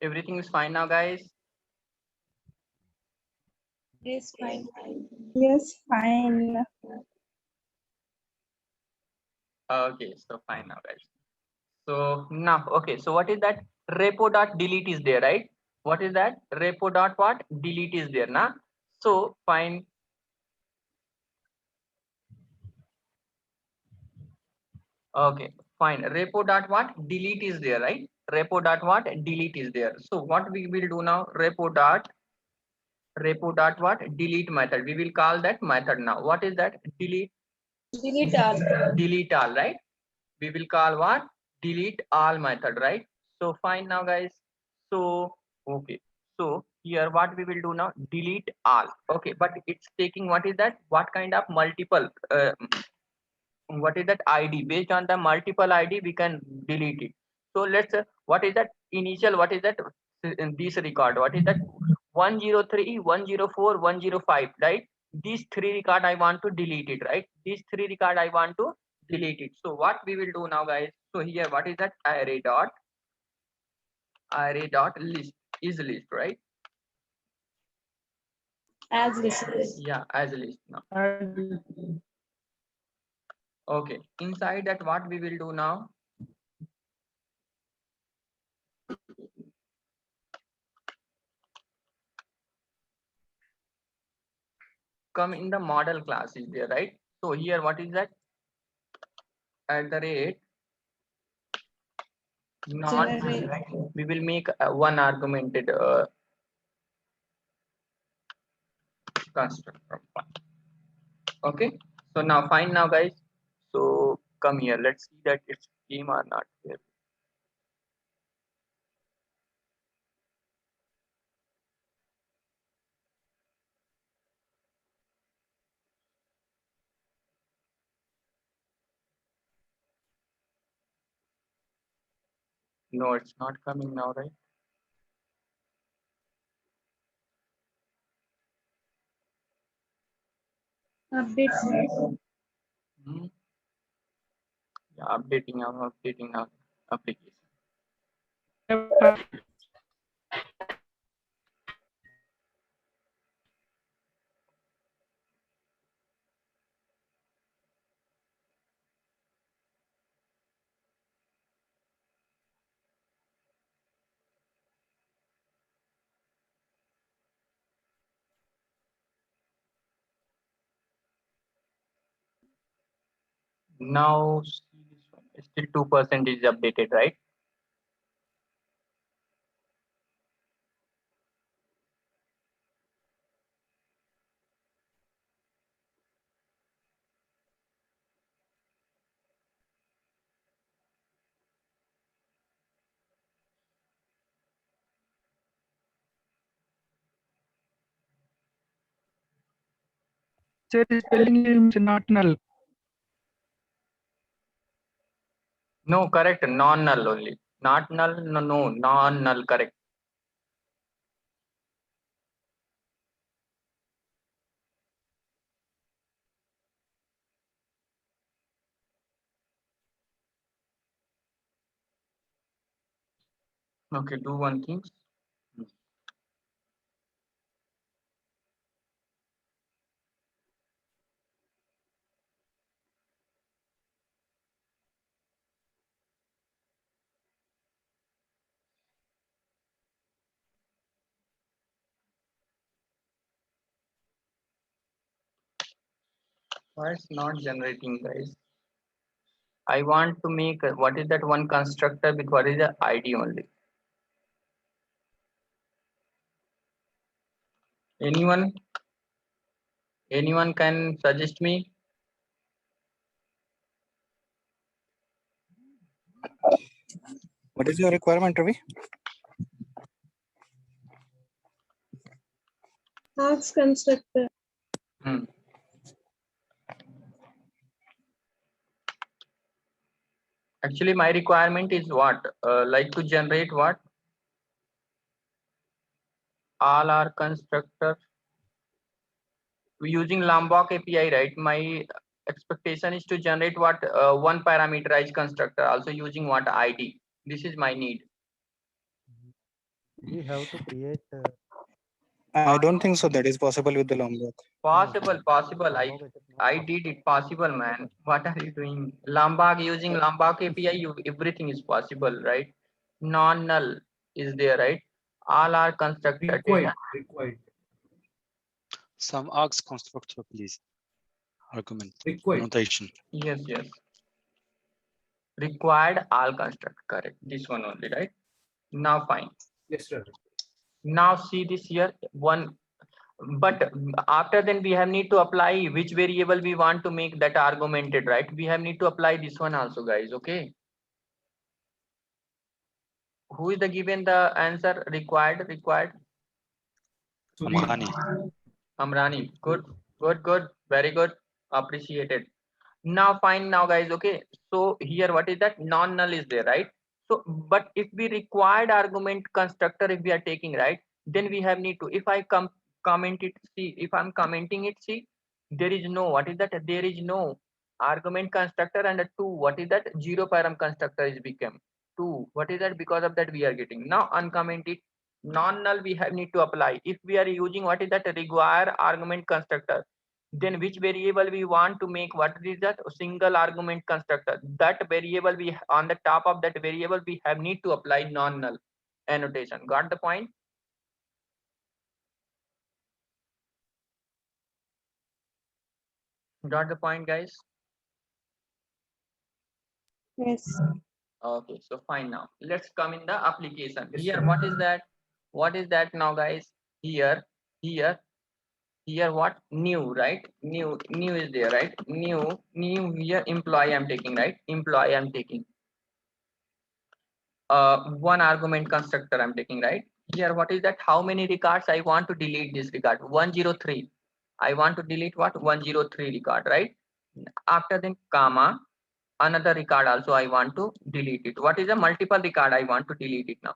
Everything is fine now, guys. Yes, fine. Yes, fine. Okay, so fine now, guys. So now, okay, so what is that? Repo dot delete is there, right? What is that? Repo dot what? Delete is there, na? So fine. Okay, fine. Repo dot what? Delete is there, right? Repo dot what? Delete is there. So what we will do now? Repo dot what? Delete method. We will call that method now. What is that? Delete. Delete all. Delete all, right? We will call what? Delete all method, right? So fine now, guys. So okay, so here what we will do now? Delete all. Okay, but it's taking what is that? What kind of multiple what is that ID? Based on the multiple ID we can delete it. So let's what is that initial, what is that in this record, what is that 103 104 105, right? These three record I want to delete it, right? These three record I want to delete it. So what we will do now, guys? So here what is that? Array dot list is list, right? As list. Yeah, as a list now. Okay, inside that what we will do now? Come in the model class is there, right? So here what is that? At the rate not null, Generate. right? We will make one argumented constructor. Okay, so now fine now, guys. So come here, let's see that it's scheme or not here. No, it's not coming now, right? Update. Hmm. Yeah, updating now application. Now still 2% is updated, right? Sir, the spelling is not null. No, correct. Non-null only. Not null. No, no, non-null. Correct. Okay, do one thing. Why it's not generating, guys? I want to make what is that one constructor with what is the ID only. Anyone? Anyone can suggest me? What is your requirement, Ravi? Ask constructor. Hmm. Actually, my requirement is what? Like to generate what? All our constructors using Lombok API, right? My expectation is to generate what one parameterized constructor, also using what ID. This is my need. We have to create. I don't think so. That is possible with the Lombok. Possible. Lombok is not I did it possible, man. What are you doing? Lombok, using Lombok API, everything is possible, right? Non-null is there, right? All are constructed data. Required. Some args constructor, please. Argument. Required. Notation. Yes. Required all construct, correct. This one only, right? Now fine. Yes, sir. Now see this here, one, but after then we have need to apply which variable we want to make that argumented, right? We have need to apply this one also, guys, okay? Who is the given the answer? Required. Amrani. Amrani, good, very good, appreciated. Now fine, now guys, okay, so here what is that? Non-null is there, right? So but if we required argument constructor, if we are taking, right, then we have need to, if I comment it, see, if I'm commenting it, see, there is no, what is that? There is no argument constructor, and a 2, what is that? 0 param constructor is become 2. What is that? Because of that we are getting. Now uncomment it, non-null we have need to apply. If we are using, what is that? Require argument constructor, then which variable we want to make, what is that? Single argument constructor. That variable, we on the top of that variable we have need to apply non-null annotation. Got the point? Got the point, guys? Yes. Okay, so fine. Now let's come in the application. Yes, Here sir. what is that? What is that now, guys? Here what? New, right? New is there, right? New here, employee I'm taking, right? Employee I'm taking. One argument constructor I'm taking, right? Here what is that? How many records I want to delete? This record 103. I want to delete what? 103 record, right? After then comma, another record also I want to delete it. What is a multiple record I want to delete it now?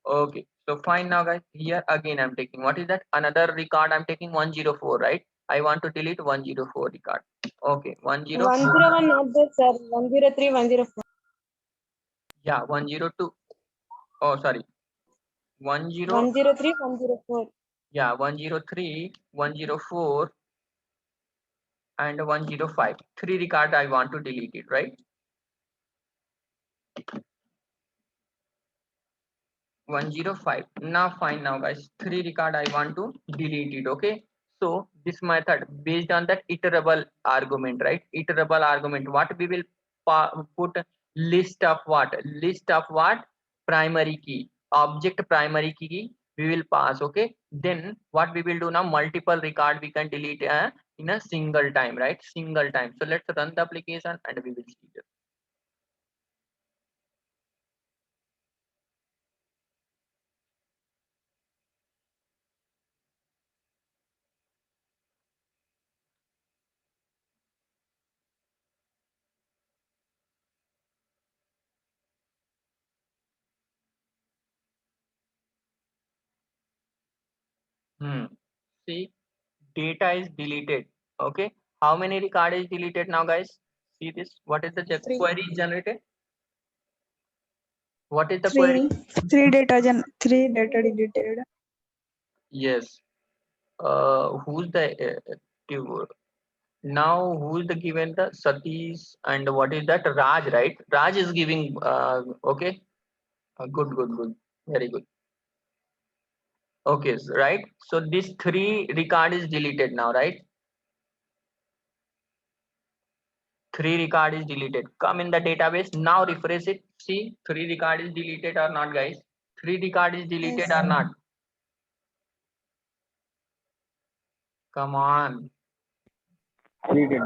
Okay, so fine. Now guys, here again I'm taking, what is that? Another record I'm taking 104, right? I want to delete 104 record. Okay, 104. 101 not there, sir. 103, 104. Yeah, 102. Oh, sorry. 10. 103, 104. Yeah, 103, 104, and 105. 3 record I want to delete it, right? 105. Now fine. Now guys, 3 record I want to delete it. Okay, so this method based on that iterable argument, right? Iterable argument, what we will put list of what? List of what? Primary key, object primary key we will pass. Okay, then what we will do now? Multiple record we can delete in a single time, right? Single time. So let's run the application and we will see this. See, data is deleted. Okay, how many record is deleted now, guys? See this, what is the 3. query generated? What is the Three. query? Three data deleted. Yes. Who's the now who's the given the Satish, and what is that? Raj, right? Raj is giving okay. Good, very good. Okay, right, so this 3 record is deleted now, right? 3 record is deleted. Come in the database now, refresh it. See, 3 record is deleted or not, guys? 3 record is deleted Yes. or not? Come on. Deleted.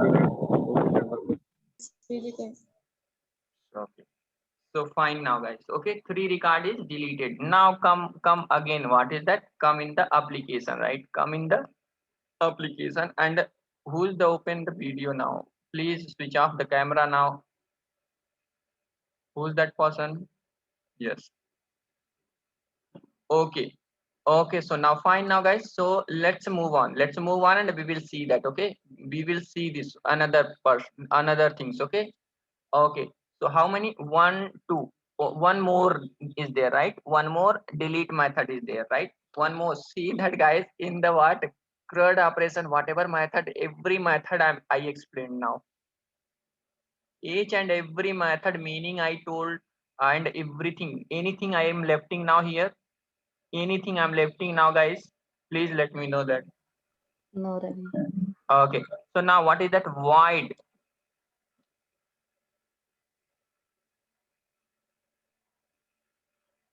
Okay, so fine now, guys. Okay, 3 record is deleted. Now come again. What is that? Come in the application, right? Come in the application, and who's the open the video now? Please switch off the camera now. Who's that person? Yes. Okay, so now fine now, guys, so let's move on and we will see that. Okay, we will see this another things. Okay, so how many? 1 2 one more is there, right? One more delete method is there, right? One more. See that guys, in the what CRUD operation, whatever method, every method I explained now. Each and every method meaning I told, and everything, anything I am lefting now here, anything I'm lefting now, guys, please let me know that. No, Ravi. Okay, so now what is that void?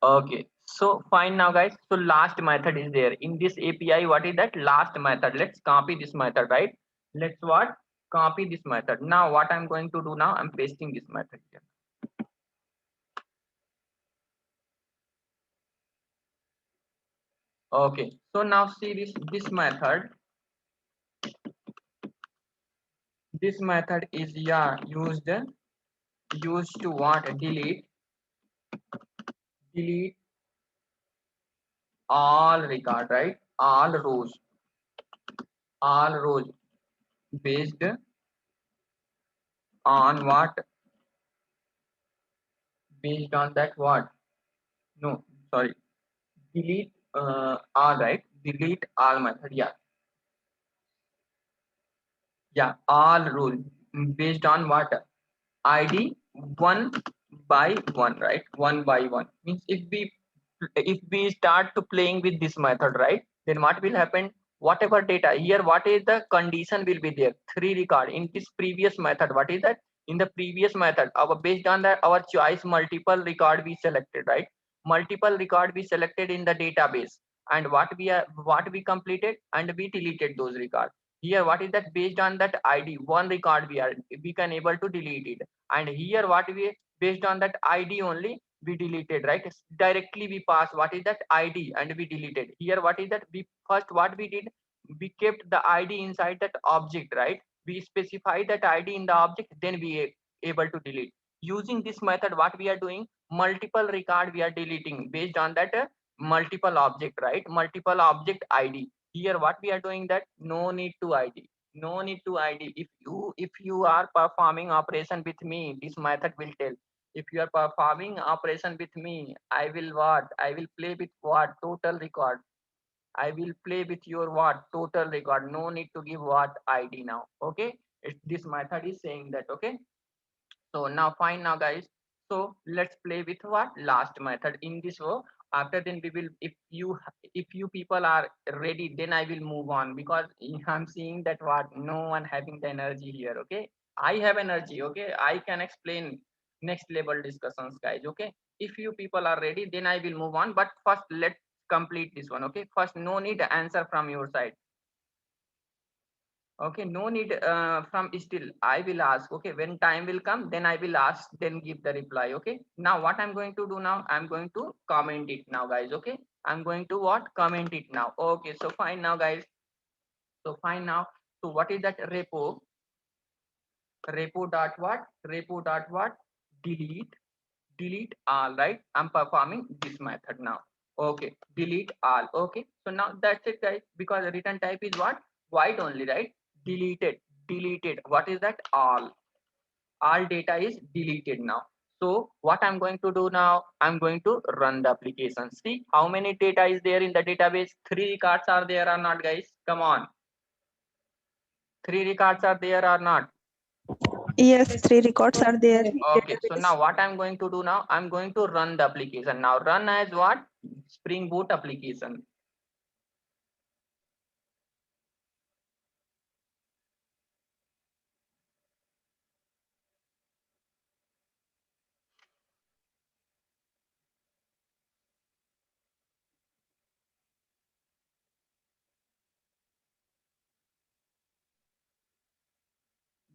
Okay, so fine now, guys. So last method is there in this API. What is that last method? Let's copy this method, right? Let's what? Copy this method. Now what I'm going to do now, I'm pasting this method here. Okay, so now see this method. This method is, yeah, used to what? Delete all record, right? All rows based on what? Based on that what? No, sorry. Delete all, right? Delete all method. Yeah, all rule based on what? ID one by one, right? One by one means if we start to playing with this method, right? Then what will happen? Whatever data here, what is the condition will be there? 3 record in this previous method. What is that? In the previous method, our based on that our choice multiple record we selected, right? Multiple record we selected in the database, and what we completed and we deleted those records. Here what is that? Based on that ID one record we can able to delete it, and here what we based on that ID only we deleted, right? Directly we pass what is that ID and we deleted. Here what is that? We first what we did, we kept the ID inside that object, right? We specify that ID in the object, then we able to delete. Using this method, what we are doing, multiple record we are deleting based on that multiple object, right? Multiple object ID. Here what we are doing, that no need to ID, no need to ID. If you are performing operation with me, this method will tell. If you are performing operation with me, I will what? I will play with what? Total record. I will play with your what? Total record. No need to give what? ID now. Okay. This method is saying that. Okay. So now fine now, guys. So let's play with what? Last method in this row. After then we will, if you people are ready, then I will move on, because I'm seeing that what, no one having the energy here. Okay. I have energy. Okay. I can explain next level discussions, guys. Okay. If you people are ready, then I will move on. But first let's complete this one. Okay. First, no need answer from your side. Okay, no need from still. I will ask. Okay, when time will come, then I will ask, then give the reply. Okay. Now what I'm going to do now? I'm going to comment it now, guys. Okay. I'm going to what? Comment it now. Okay. So fine now, guys. So fine now. So what is that repo? Repo dot what? Repo dot what? Delete all, right? I'm performing this method now. Okay. Delete all. Okay. So now that's it, guys. Because the return type is what? White only, right? Deleted. What is that? All data is deleted now. So what I'm going to do now, I'm going to run the application. See how many data is there in the database? 3 records are there or not, guys? Come on. 3 records are there or not? Yes, 3 records are there. in Okay, so database. now what I'm going to do now, I'm going to run the application. Now run as what? Spring Boot application.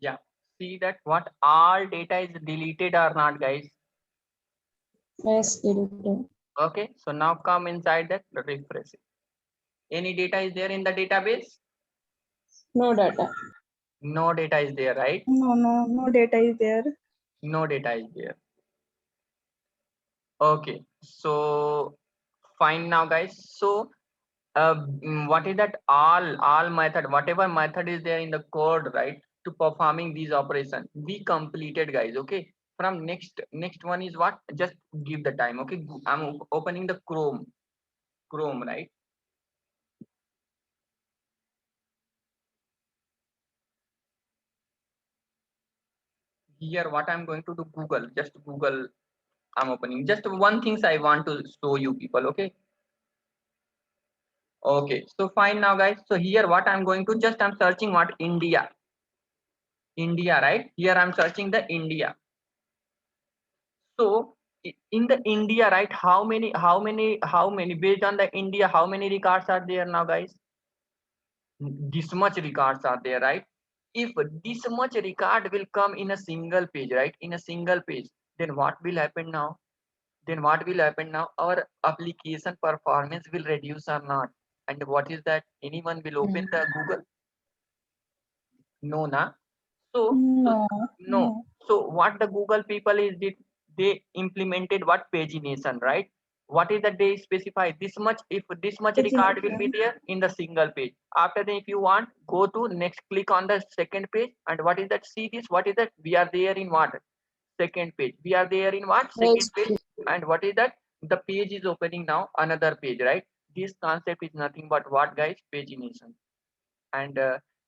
Yeah, see that what all data is deleted or not, guys? Yes, deleted. Okay, so now come inside that, refresh it. Any data is there in the database? No data. No data is there, right? No data is there. No data is there. Okay, so fine now, guys. So what is that all method, whatever method is there in the code, right, to performing these operations, we completed, guys. Okay, from next one is what? Just give the time. Okay, I'm opening the Chrome, right? Here what I'm going to do, Google, just Google. I'm opening just one things I want to show you people. Okay. Okay, so fine now guys. So here what I'm going to, just I'm searching what? India, right? Here I'm searching the India. So in the India, right? How many based on the India, how many records are there now, guys? This much records are there, right? If this much record will come in a single page, right? In a single page, then what will happen now? Our application performance will reduce or not? And what is that? Anyone will open the Google? No, na? So no. So what the Google people did, they implemented what? Pagination, right? What is that they specify? This much, if this much record will be there in the single page. After that, if you want, go to next, click on the second page, and what is that? See this, what is that? We are there in what? Second page. We are there in what? Second page. And what is that? The page is opening now, another page, right? This concept is nothing but what, guys? Pagination. And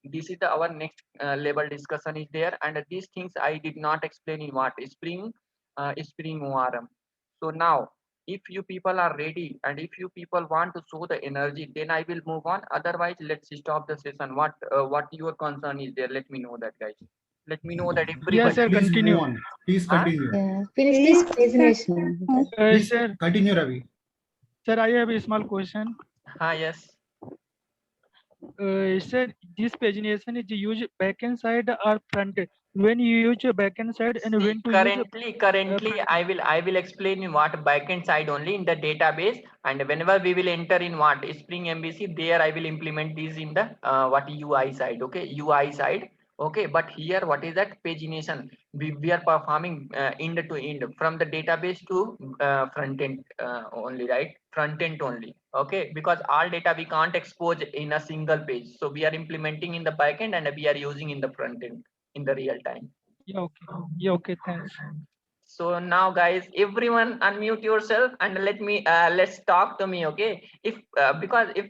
this is our next level discussion is there, and these things I did not explain in what? Spring ORM. So now if you people are ready and if you people want to show the energy, then I will move on. Otherwise, let's stop the session. What your concern is there? Let me know that, guys. Let me know that everybody. Yes, sir. Please Continue. move on. Please Huh? continue. Yeah, finish this presentation. Please Sir, continue, Ravi. sir, I have a small question. Yes. Sir, this pagination is used backend side or front end? When you use backend side and See, when to use currently I will explain in what? Backend side only in the database, and whenever we will enter in what? Spring MVC, there I will implement this in the what? UI side. Okay, UI side. Okay, but here what is that? Pagination. We are performing end to end from the database to front end only, right? Front end only. Okay, because all data we can't expose in a single page, so we are implementing in the backend and we are using in the front end in the real time. Yeah, okay. Yeah, okay. Thanks. So now guys, everyone unmute yourself and let's talk to me. Okay, if because if